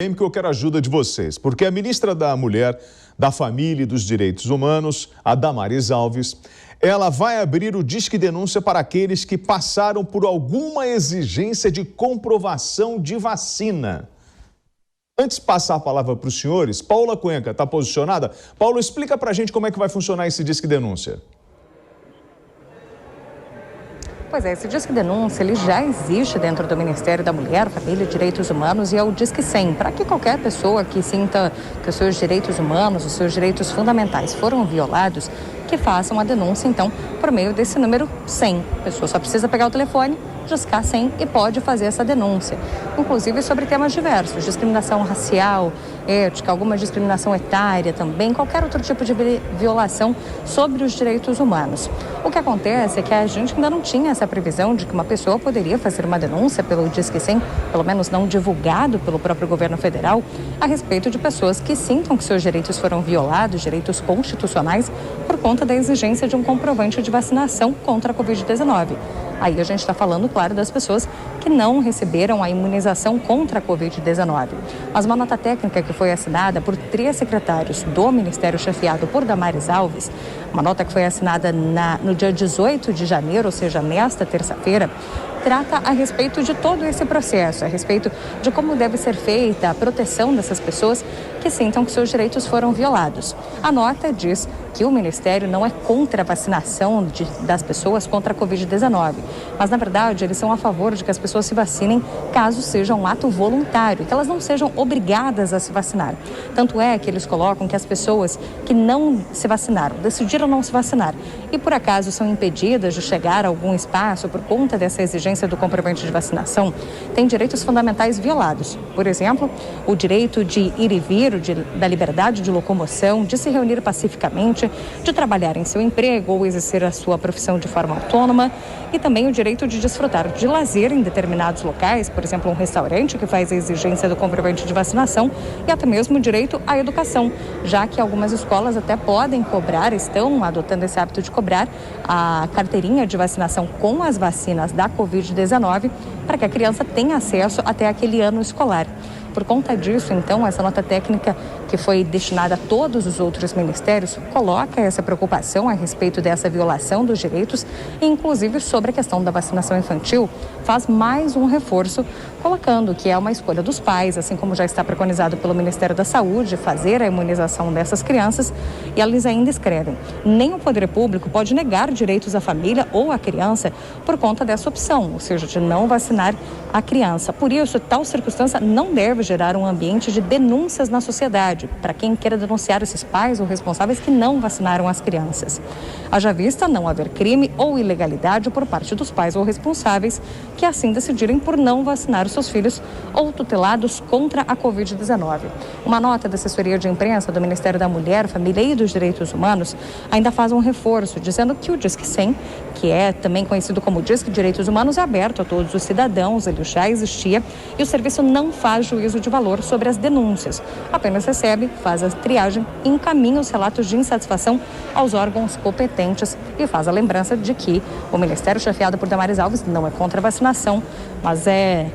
Que eu quero a ajuda de vocês, porque a ministra da Mulher, da Família e dos Direitos Humanos, a Damares Alves, ela vai abrir o Disque Denúncia para aqueles que passaram por alguma exigência de comprovação de vacina. Antes de passar a palavra para os senhores, Paula Cuenca está posicionada? Paula, explica para a gente como é que vai funcionar esse Disque Denúncia. Pois é, esse Disque Denúncia, ele já existe dentro do Ministério da Mulher, Família e Direitos Humanos e é o Disque 100, para que qualquer pessoa que sinta que os seus direitos humanos, os seus direitos fundamentais foram violados, que faça uma denúncia, então, por meio desse número 100. A pessoa só precisa pegar o telefone, discar 100 e pode fazer essa denúncia, inclusive sobre temas diversos, discriminação racial, ética, alguma discriminação etária também, qualquer outro tipo de violação sobre os direitos humanos. O que acontece é que a gente ainda não tinha essa previsão de que uma pessoa poderia fazer uma denúncia pelo Disque 100, pelo menos não divulgado pelo próprio governo federal, a respeito de pessoas que sintam que seus direitos foram violados, direitos constitucionais, por conta da exigência de um comprovante de vacinação contra a Covid-19. Aí a gente está falando, claro, das pessoas que não receberam a imunização contra a Covid-19. Mas uma nota técnica que foi assinada por 3 secretários do Ministério chefiado por Damares Alves, uma nota que foi assinada no dia 18 de janeiro, ou seja, nesta terça-feira, trata a respeito de todo esse processo, a respeito de como deve ser feita a proteção dessas pessoas que sintam que seus direitos foram violados. A nota diz que o Ministério não é contra a vacinação das pessoas contra a Covid-19, mas, na verdade, eles são a favor de que as pessoas se vacinem caso seja um ato voluntário, que elas não sejam obrigadas a se vacinar. Tanto é que eles colocam que as pessoas que não se vacinaram, decidiram não se vacinar e, por acaso, são impedidas de chegar a algum espaço por conta dessa exigência do comprovante de vacinação, têm direitos fundamentais violados. Por exemplo, o direito de ir e vir, da liberdade de locomoção, de se reunir pacificamente, de trabalhar em seu emprego ou exercer a sua profissão de forma autônoma e também o direito de desfrutar de lazer em determinados locais, por exemplo, um restaurante que faz a exigência do comprovante de vacinação e até mesmo o direito à educação, já que algumas escolas até podem cobrar, estão adotando esse hábito de cobrar a carteirinha de vacinação com as vacinas da Covid-19 para que a criança tenha acesso até aquele ano escolar. Por conta disso, então, essa nota técnica que foi destinada a todos os outros ministérios coloca essa preocupação a respeito dessa violação dos direitos e, inclusive, sobre a questão da vacinação infantil, faz mais um reforço, colocando que é uma escolha dos pais, assim como já está preconizado pelo Ministério da Saúde, fazer a imunização dessas crianças. E eles ainda escrevem: nem o poder público pode negar direitos à família ou à criança por conta dessa opção, ou seja, de não vacinar a criança. Por isso, tal circunstância não deve gerar um ambiente de denúncias na sociedade para quem queira denunciar esses pais ou responsáveis que não vacinaram as crianças. Haja vista não haver crime ou ilegalidade por parte dos pais ou responsáveis que assim decidirem por não vacinar os seus filhos ou tutelados contra a Covid-19. Uma nota da assessoria de imprensa do Ministério da Mulher, Família e dos Direitos Humanos ainda faz um reforço, dizendo que o Disque 100, que é também conhecido como Disque Direitos Humanos, é aberto a todos os cidadãos, ele já existia e o serviço não faz juízo de valor sobre as denúncias. Apenas recebe, faz a triagem e encaminha os relatos de insatisfação aos órgãos competentes e faz a lembrança de que o Ministério chefiado por Damares Alves não é contra a vacinação, mas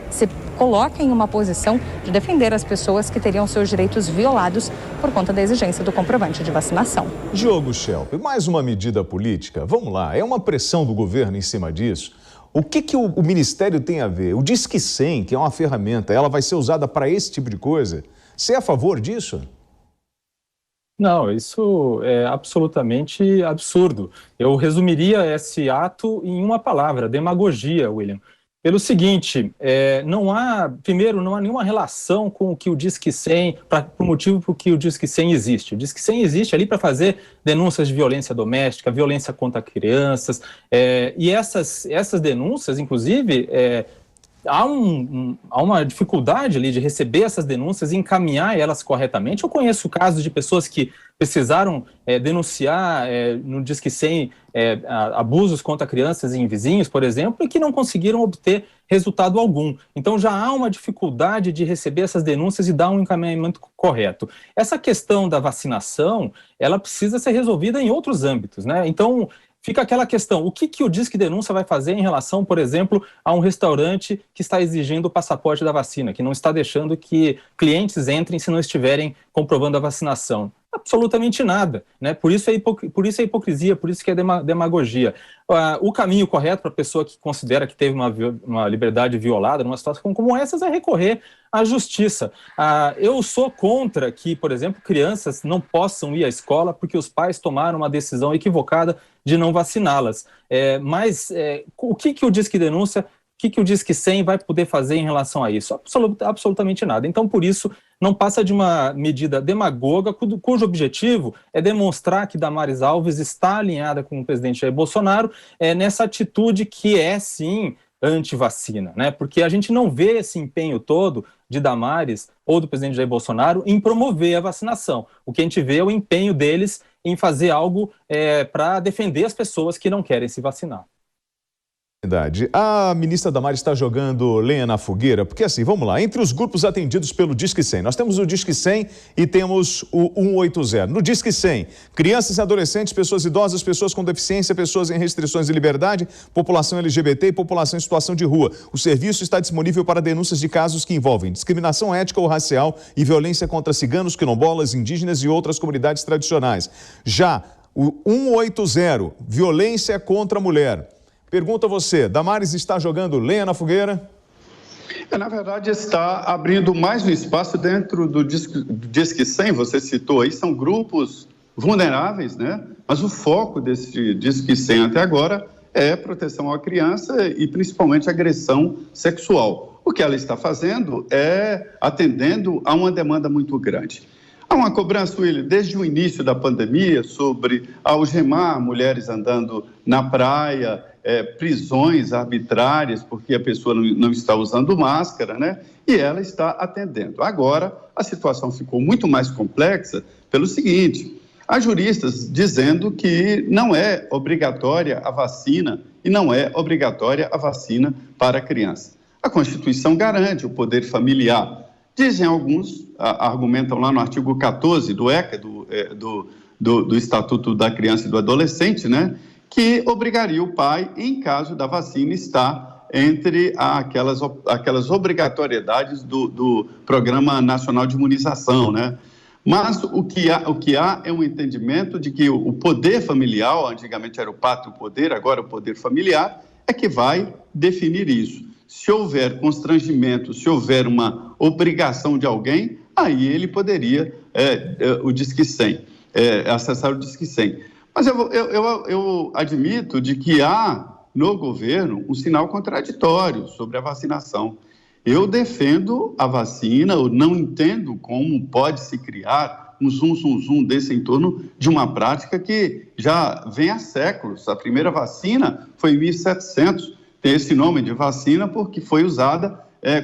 se coloca em uma posição de defender as pessoas que teriam seus direitos violados por conta da exigência do comprovante de vacinação. Diogo Schelp, mais uma medida política? Vamos lá, é uma pressão do governo em cima disso? O que o Ministério tem a ver? O Disque 100, que é uma ferramenta, ela vai ser usada para esse tipo de coisa? Você é a favor disso? Não, isso é absolutamente absurdo. Eu resumiria esse ato em uma palavra: demagogia, William. Pelo seguinte, não há nenhuma relação com o que o Disque 100, o motivo por que o Disque 100 existe. O Disque 100 existe ali para fazer denúncias de violência doméstica, violência contra crianças, e essas denúncias, inclusive, há uma dificuldade ali de receber essas denúncias e encaminhar elas corretamente. Eu conheço casos de pessoas que precisaram denunciar no Disque 100 abusos contra crianças em vizinhos, por exemplo, e que não conseguiram obter resultado algum. Então já há uma dificuldade de receber essas denúncias e dar um encaminhamento correto. Essa questão da vacinação, ela precisa ser resolvida em outros âmbitos, né? Então, fica aquela questão, o que o Disque Denúncia vai fazer em relação, por exemplo, a um restaurante que está exigindo o passaporte da vacina, que não está deixando que clientes entrem se não estiverem comprovando a vacinação? Absolutamente nada, né? Por isso é hipocrisia, por isso que é demagogia. O caminho correto para a pessoa que considera que teve uma liberdade violada numa situação como essa é recorrer à justiça. Eu sou contra que, por exemplo, crianças não possam ir à escola porque os pais tomaram uma decisão equivocada de não vaciná-las. Mas o que o Disque Denúncia, o que o Disque 100 vai poder fazer em relação a isso? Absolutamente nada. Então, por isso, não passa de uma medida demagoga, cujo objetivo é demonstrar que Damares Alves está alinhada com o presidente Jair Bolsonaro nessa atitude que é, sim, anti-vacina, né? Porque a gente não vê esse empenho todo de Damares ou do presidente Jair Bolsonaro em promover a vacinação. O que a gente vê é o empenho deles em fazer algo para defender as pessoas que não querem se vacinar. A ministra Damares está jogando lenha na fogueira, porque assim, vamos lá, entre os grupos atendidos pelo Disque 100, nós temos o Disque 100 e temos o 180. No Disque 100, crianças e adolescentes, pessoas idosas, pessoas com deficiência, pessoas em restrições de liberdade, população LGBT e população em situação de rua. O serviço está disponível para denúncias de casos que envolvem discriminação étnica ou racial e violência contra ciganos, quilombolas, indígenas e outras comunidades tradicionais. Já o 180, violência contra a mulher. Pergunto a você, Damares está jogando lenha na fogueira? Na verdade, está abrindo mais um espaço dentro do Disque 100, você citou aí, são grupos vulneráveis, né? Mas o foco desse Disque 100 até agora é proteção à criança e principalmente agressão sexual. O que ela está fazendo é atendendo a uma demanda muito grande. Há uma cobrança, William, desde o início da pandemia sobre algemar mulheres andando na praia, prisões arbitrárias porque a pessoa não está usando máscara, né? E ela está atendendo. Agora, a situação ficou muito mais complexa pelo seguinte: há juristas dizendo que não é obrigatória a vacina e não é obrigatória a vacina para a criança. A Constituição garante o poder familiar. Dizem alguns, argumentam lá no artigo 14 do ECA, do Estatuto da Criança e do Adolescente, né? Que obrigaria o pai, em caso da vacina, estar entre aquelas obrigatoriedades do Programa Nacional de Imunização, né? Mas o que há é um entendimento de que o poder familiar, antigamente era o pátrio poder, agora o poder familiar, é que vai definir isso. Se houver constrangimento, se houver uma obrigação de alguém, aí ele poderia o Disque 100, acessar o Disque 100. Mas eu admito de que há no governo um sinal contraditório sobre a vacinação. Eu defendo a vacina, eu não entendo como pode se criar um zum desse em torno de uma prática que já vem há séculos. A primeira vacina foi em 1700, tem esse nome de vacina porque foi usada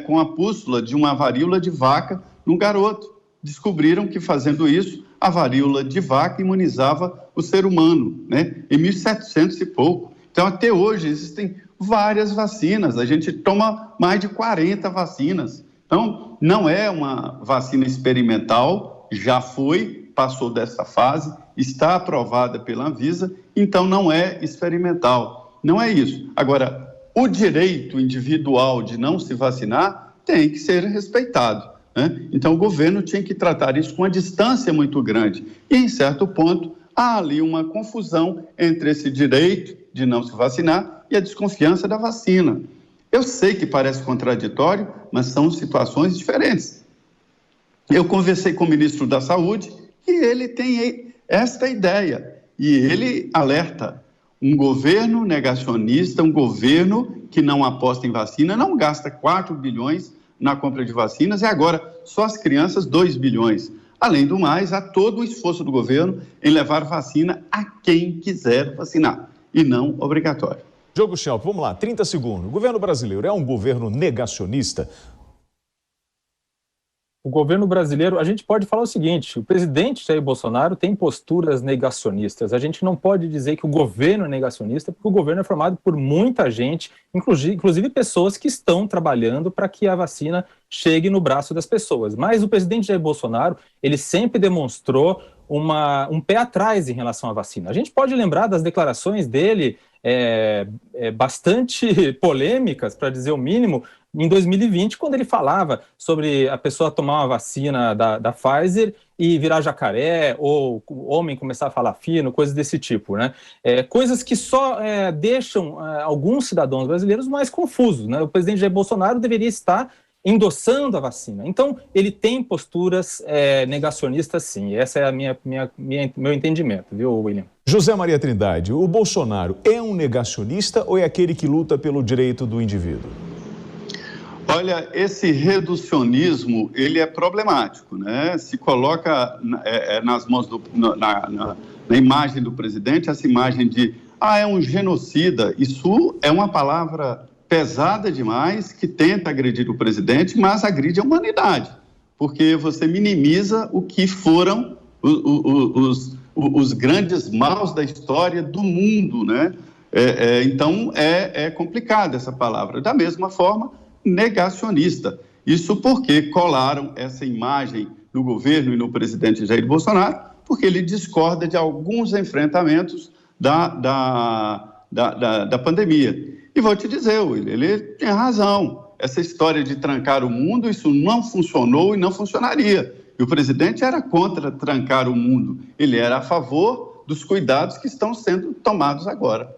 com a pústula de uma varíola de vaca num garoto. Descobriram que fazendo isso, a varíola de vaca imunizava o ser humano, né? Em 1700 e pouco. Então, até hoje, existem várias vacinas. A gente toma mais de 40 vacinas. Então, não é uma vacina experimental, já foi, passou dessa fase, está aprovada pela Anvisa, então não é experimental. Não é isso. Agora, o direito individual de não se vacinar tem que ser respeitado. Então, o governo tinha que tratar isso com uma distância muito grande. E, em certo ponto, há ali uma confusão entre esse direito de não se vacinar e a desconfiança da vacina. Eu sei que parece contraditório, mas são situações diferentes. Eu conversei com o ministro da Saúde e ele tem esta ideia. E ele alerta: um governo negacionista, um governo que não aposta em vacina, não gasta 4 bilhões na compra de vacinas, e agora só as crianças 2 bilhões. Além do mais, há todo o esforço do governo em levar vacina a quem quiser vacinar, e não obrigatório. Diogo Schelp, vamos lá, 30 segundos. O governo brasileiro é um governo negacionista? O governo brasileiro, a gente pode falar o seguinte: o presidente Jair Bolsonaro tem posturas negacionistas. A gente não pode dizer que o governo é negacionista, porque o governo é formado por muita gente, inclusive pessoas que estão trabalhando para que a vacina chegue no braço das pessoas. Mas o presidente Jair Bolsonaro, ele sempre demonstrou um pé atrás em relação à vacina. A gente pode lembrar das declarações dele, bastante polêmicas, para dizer o mínimo, em 2020, quando ele falava sobre a pessoa tomar uma vacina da Pfizer e virar jacaré, ou o homem começar a falar fino, coisas desse tipo, né? Coisas que só deixam alguns cidadãos brasileiros mais confusos, né? O presidente Jair Bolsonaro deveria estar endossando a vacina. Então, ele tem posturas negacionistas, sim. Essa é meu entendimento, viu, William? José Maria Trindade, o Bolsonaro é um negacionista ou é aquele que luta pelo direito do indivíduo? Olha, esse reducionismo, ele é problemático, né? Se coloca nas mãos na imagem do presidente, essa imagem de, é um genocida. Isso é uma palavra pesada demais, que tenta agredir o presidente, mas agride a humanidade, porque você minimiza o que foram os grandes maus da história do mundo, né? Então, é complicada essa palavra. Da mesma forma, negacionista. Isso porque colaram essa imagem no governo e no presidente Jair Bolsonaro, porque ele discorda de alguns enfrentamentos da pandemia. E vou te dizer, William, ele tem razão. Essa história de trancar o mundo, isso não funcionou e não funcionaria. E o presidente era contra trancar o mundo. Ele era a favor dos cuidados que estão sendo tomados agora.